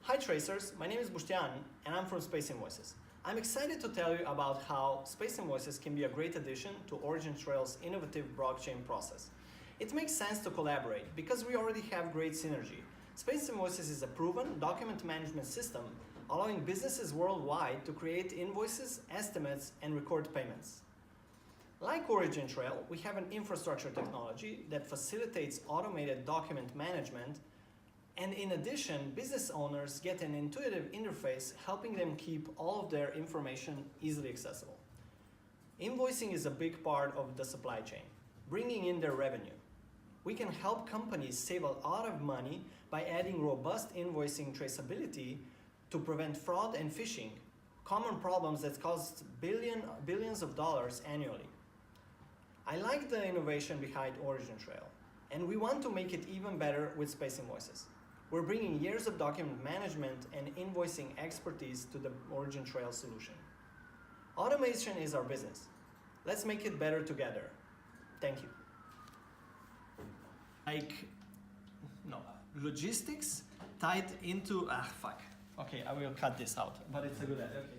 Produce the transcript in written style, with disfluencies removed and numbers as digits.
Hi Tracers, my name is Bustian and I'm from Space Invoices. I'm excited to tell you about how Space Invoices can be a great addition to OriginTrail's innovative blockchain process. It makes sense to collaborate because we already have great synergy. Space Invoices is a proven document management system allowing businesses worldwide to create invoices, estimates, and record payments. Like OriginTrail, we have an infrastructure technology that facilitates automated document management, and in addition, business owners get an intuitive interface helping them keep all of their information easily accessible. Invoicing is a big part of the supply chain, bringing in their revenue. We can help companies save a lot of money by adding robust invoicing traceability to prevent fraud and phishing, common problems that cost billions of dollars annually. I like the innovation behind OriginTrail, and we want to make it even better with Space Invoices. We're bringing years of document management and invoicing expertise to the OriginTrail solution. Automation is our business. Let's make it better together. Thank you. Logistics tied into, okay, I will cut this out, but it's a good idea. Okay,